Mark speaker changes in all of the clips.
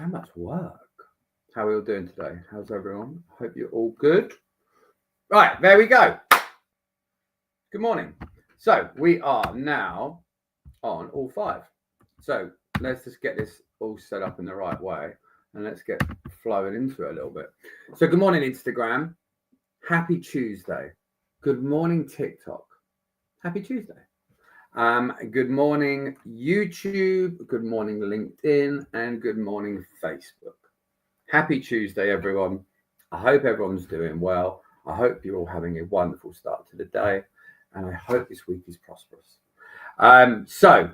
Speaker 1: So much work. How are we all doing today? How's everyone? Hope you're all good. Right, there we go. Good morning. So we are now on all five. So let's just get this all set up in the right way and let's get flowing into it a little bit. So good morning, Instagram. Happy Tuesday. Good morning, TikTok. Happy Tuesday. Good morning, YouTube. Good morning, LinkedIn. And good morning, Facebook. Happy Tuesday, everyone. I hope everyone's doing well. I hope you're all having a wonderful start to the day. And I hope this week is prosperous. So,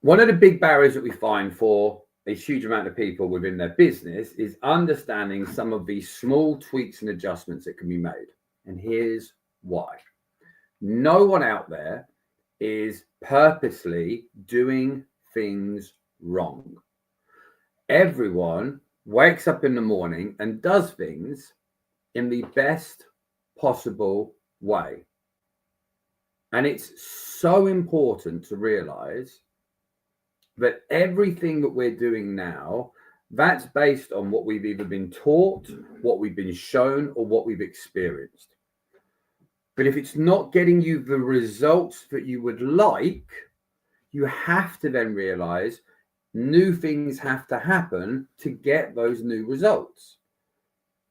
Speaker 1: one of the big barriers that we find for a huge amount of people within their business is understanding some of these small tweaks and adjustments that can be made. And here's why. No one out there is purposely doing things wrong. Everyone wakes up in the morning and does things in the best possible way. And it's so important to realize that everything that we're doing now, that's based on what we've either been taught, what we've been shown, or what we've experienced. But if it's not getting you the results that you would like, you have to then realize new things have to happen to get those new results.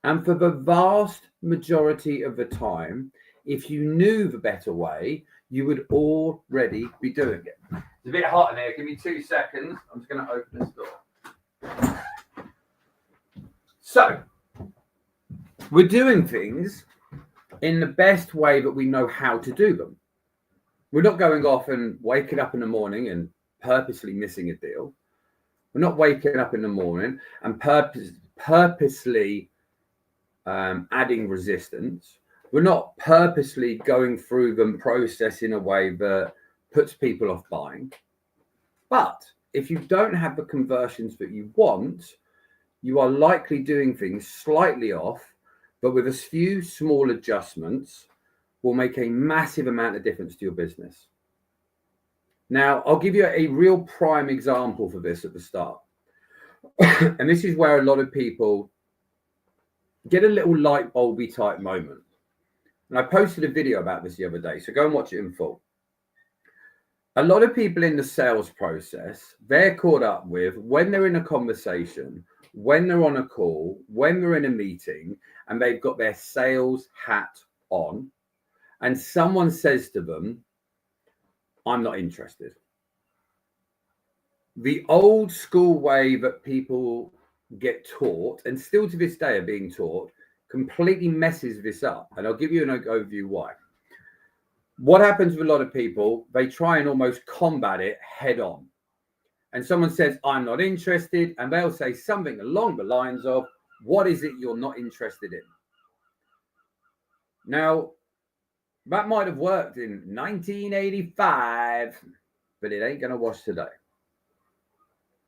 Speaker 1: And for the vast majority of the time, if you knew the better way, you would already be doing it. It's a bit hot in here. Give me 2 seconds. I'm just going to open this door. So, we're doing things in the best way that we know how to do them. We're not going off and waking up in the morning and purposely missing a deal. We're not waking up in the morning and purposely adding resistance. We're not purposely going through the process in a way that puts people off buying. But if you don't have the conversions that you want, you are likely doing things slightly off, but with a few small adjustments will make a massive amount of difference to your business. Now, I'll give you a real prime example for this at the start. And this is where a lot of people get a little light bulby type moment. And I posted a video about this the other day, so go and watch it in full. A lot of people in the sales process, they're caught up with when they're in a conversation, when they're on a call, when they're in a meeting, and they've got their sales hat on, and someone says to them, I'm not interested. The old school way that people get taught, and still to this day are being taught, completely messes this up. And I'll give you an overview why. What happens with a lot of people, they try and almost combat it head on. And someone says, I'm not interested. And they'll say something along the lines of, what is it you're not interested in? Now, that might have worked in 1985, but it ain't going to wash today.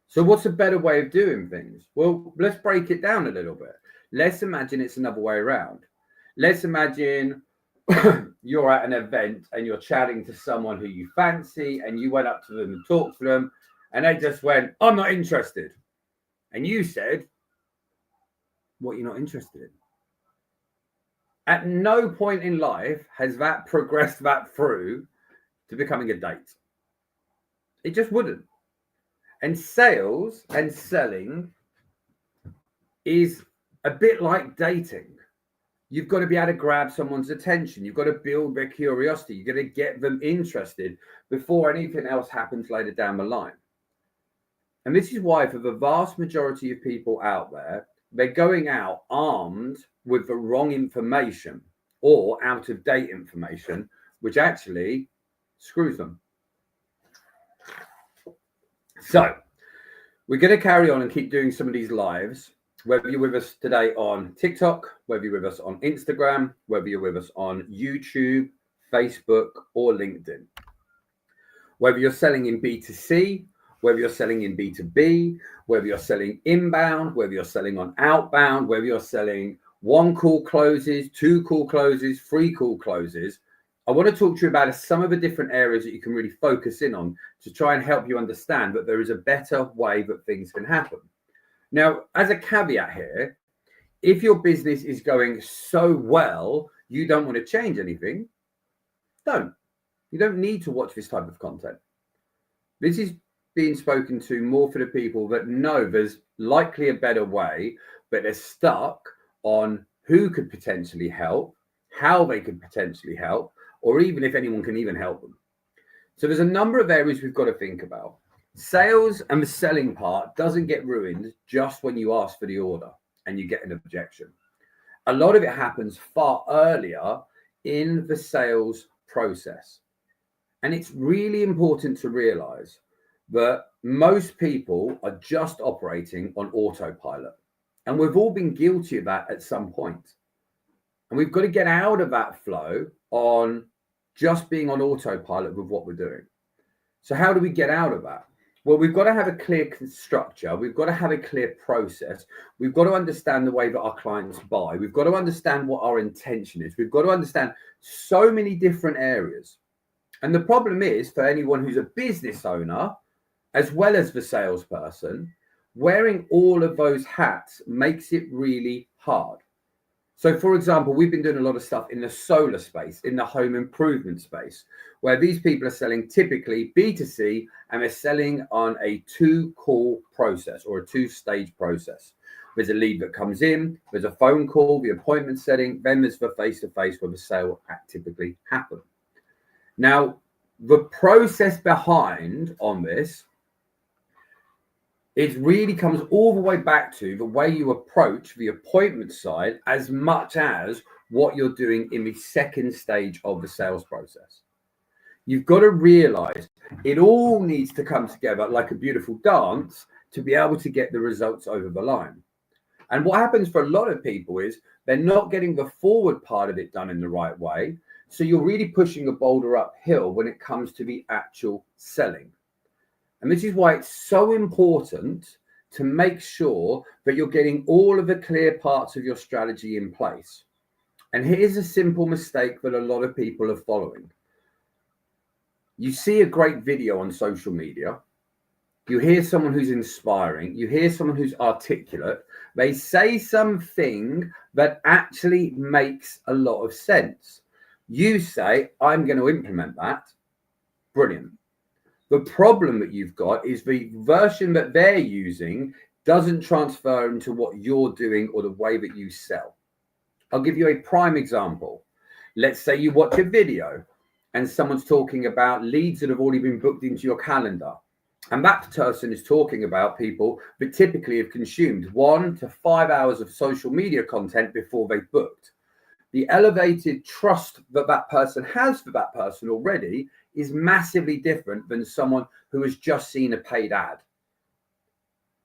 Speaker 1: So what's a better way of doing things? Well, let's break it down a little bit. Let's imagine it's another way around. Let's imagine you're at an event and you're chatting to someone who you fancy and you went up to them and talked to them and they just went, I'm not interested. And you said, what you're not interested in? At no point in life has that progressed that through to becoming a date. It just wouldn't. And sales and selling is a bit like dating. You've got to be able to grab someone's attention. You've got to build their curiosity. You've got to get them interested before anything else happens later down the line. And this is why for the vast majority of people out there, they're going out armed with the wrong information or out of date information, which actually screws them. So we're going to carry on and keep doing some of these lives, whether you're with us today on TikTok, whether you're with us on Instagram, whether you're with us on YouTube, Facebook, or LinkedIn. Whether you're selling in B2C, whether you're selling in B2B, whether you're selling inbound, whether you're selling on outbound, whether you're selling 1 call closes, 2 call closes, 3 call closes, I want to talk to you about some of the different areas that you can really focus in on to try and help you understand that there is a better way that things can happen. Now, as a caveat here, if your business is going so well, you don't want to change anything, don't. You don't need to watch this type of content. This is being spoken to more for the people that know there's likely a better way, but they're stuck on who could potentially help, how they could potentially help, or even if anyone can even help them. So there's a number of areas we've got to think about. Sales and the selling part doesn't get ruined just when you ask for the order and you get an objection. A lot of it happens far earlier in the sales process. And it's really important to realize that most people are just operating on autopilot. And we've all been guilty of that at some point. And we've got to get out of that flow on just being on autopilot with what we're doing. So how do we get out of that? Well, we've got to have a clear structure. We've got to have a clear process. We've got to understand the way that our clients buy. We've got to understand what our intention is. We've got to understand so many different areas. And the problem is, for anyone who's a business owner, as well as the salesperson, wearing all of those hats makes it really hard. So, for example, we've been doing a lot of stuff in the solar space, in the home improvement space, where these people are selling typically B2C, and they're selling on a 2-call process or a 2-stage process. There's a lead that comes in, there's a phone call, the appointment setting, then there's the face-to-face where the sale typically happens. Now, the process behind on this, it really comes all the way back to the way you approach the appointment side as much as what you're doing in the second stage of the sales process. You've got to realize it all needs to come together like a beautiful dance to be able to get the results over the line. And what happens for a lot of people is they're not getting the forward part of it done in the right way. So you're really pushing a boulder uphill when it comes to the actual selling. And this is why it's so important to make sure that you're getting all of the clear parts of your strategy in place. And here's a simple mistake that a lot of people are following. You see a great video on social media. You hear someone who's inspiring. You hear someone who's articulate. They say something that actually makes a lot of sense. You say, I'm going to implement that. Brilliant. The problem that you've got is the version that they're using doesn't transfer into what you're doing or the way that you sell. I'll give you a prime example. Let's say you watch a video and someone's talking about leads that have already been booked into your calendar. And that person is talking about people that typically have consumed 1 to 5 hours of social media content before they've booked. The elevated trust that that person has for that person already is massively different than someone who has just seen a paid ad.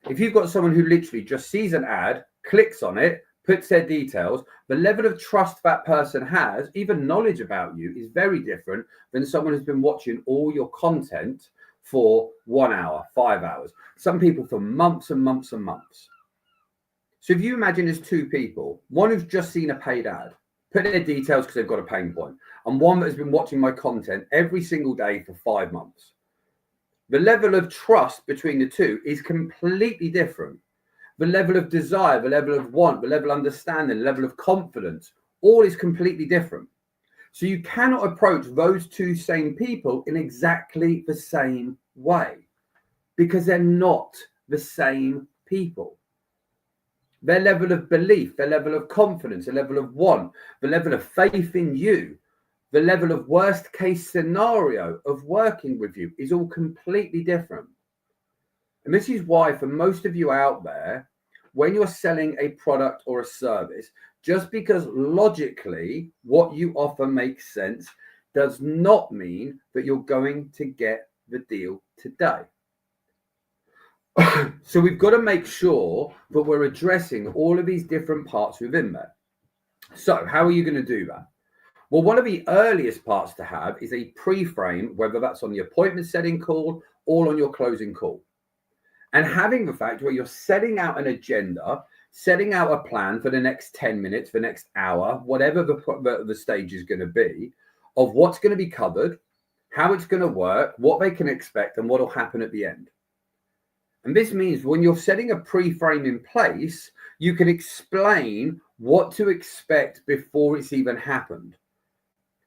Speaker 1: If you've got someone who literally just sees an ad, clicks on it, puts their details, the level of trust that person has, even knowledge about you, is very different than someone who's been watching all your content for 1 hour, 5 hours, some people for months and months and months. So if you imagine there's 2 people, one who's just seen a paid ad, put their details because they've got a pain point, and one that has been watching my content every single day for 5 months. The level of trust between the 2 is completely different. The level of desire, the level of want, the level of understanding, the level of confidence, all is completely different. So you cannot approach those 2 same people in exactly the same way because they're not the same people. Their level of belief, their level of confidence, their level of want, the level of faith in you, the level of worst case scenario of working with you is all completely different. And this is why for most of you out there, when you're selling a product or a service, just because logically what you offer makes sense does not mean that you're going to get the deal today. So we've got to make sure that we're addressing all of these different parts within there. So how are you going to do that? Well, one of the earliest parts to have is a pre-frame, whether that's on the appointment setting call or on your closing call. And having the fact where you're setting out an agenda, setting out a plan for the next 10 minutes, the next hour, whatever the stage is going to be, of what's going to be covered, how it's going to work, what they can expect, and what will happen at the end. And this means when you're setting a pre-frame in place, you can explain what to expect before it's even happened,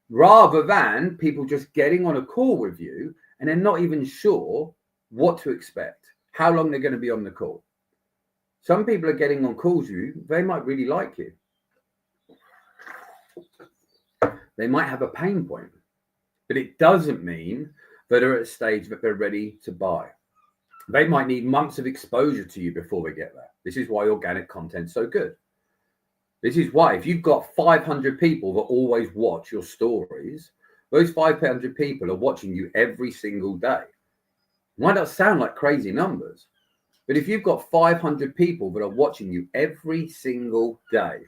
Speaker 1: rather than people just getting on a call with you and they're not even sure what to expect, how long they're going to be on the call. Some people are getting on calls with you, they might really like you. They might have a pain point, but it doesn't mean that they're at a stage that they're ready to buy. They might need months of exposure to you before they get there. This is why organic content's so good. This is why if you've got 500 people that always watch your stories, those 500 people are watching you every single day. Might not sound like crazy numbers, but if you've got 500 people that are watching you every single day,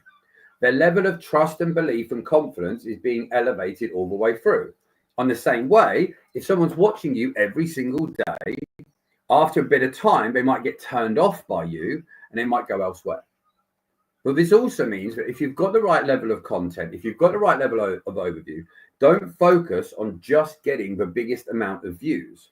Speaker 1: their level of trust and belief and confidence is being elevated all the way through. On the same way, if someone's watching you every single day, after a bit of time, they might get turned off by you and they might go elsewhere. But this also means that if you've got the right level of content, if you've got the right level of overview, don't focus on just getting the biggest amount of views.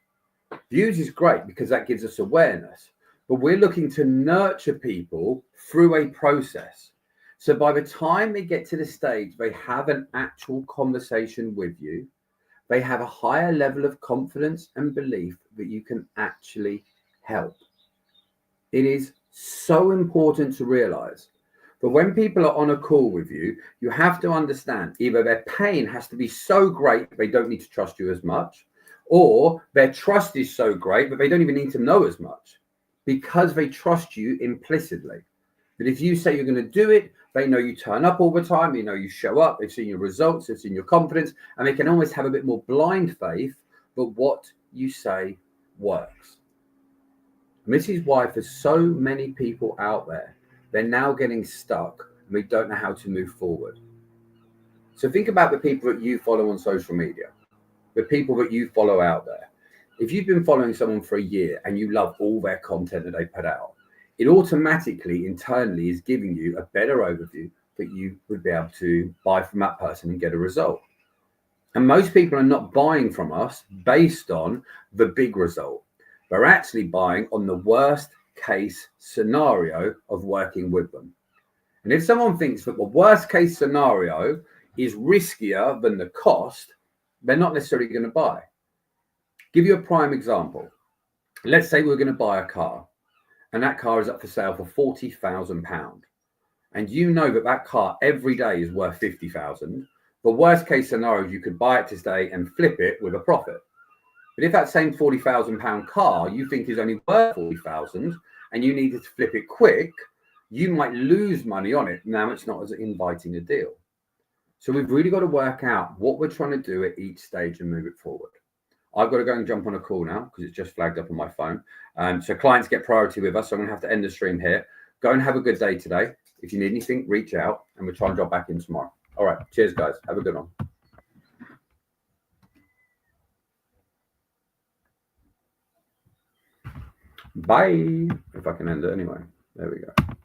Speaker 1: Views is great because that gives us awareness, but we're looking to nurture people through a process. So by the time they get to the stage, they have an actual conversation with you, they have a higher level of confidence and belief that you can actually help. It is so important to realize that when people are on a call with you, you have to understand either their pain has to be so great they don't need to trust you as much, or their trust is so great that they don't even need to know as much because they trust you implicitly. That if you say you're going to do it, they know you turn up all the time, you know you show up, they've seen your results, they've seen your confidence, and they can almost have a bit more blind faith that what you say works. And this is why for so many people out there, they're now getting stuck and they don't know how to move forward. So think about the people that you follow on social media, the people that you follow out there. If you've been following someone for a year and you love all their content that they put out, it automatically internally is giving you a better overview that you would be able to buy from that person and get a result. And most people are not buying from us based on the big result. They're actually buying on the worst case scenario of working with them. And if someone thinks that the worst case scenario is riskier than the cost, they're not necessarily going to buy. Give you a prime example. Let's say we're going to buy a car, and that car is up for sale for £40,000. And you know that that car every day is worth 50,000. The worst case scenario is you could buy it today and flip it with a profit. But if that same £40,000 car you think is only worth 40,000 and you needed to flip it quick, you might lose money on it. Now it's not as inviting a deal. So we've really got to work out what we're trying to do at each stage and move it forward. I've got to go and jump on a call now because it's just flagged up on my phone. So clients get priority with us. So I'm going to have to end the stream here. Go and have a good day today. If you need anything, reach out and we'll try and drop back in tomorrow. All right. Cheers, guys. Have a good one. Bye. If I can end it anyway. There we go.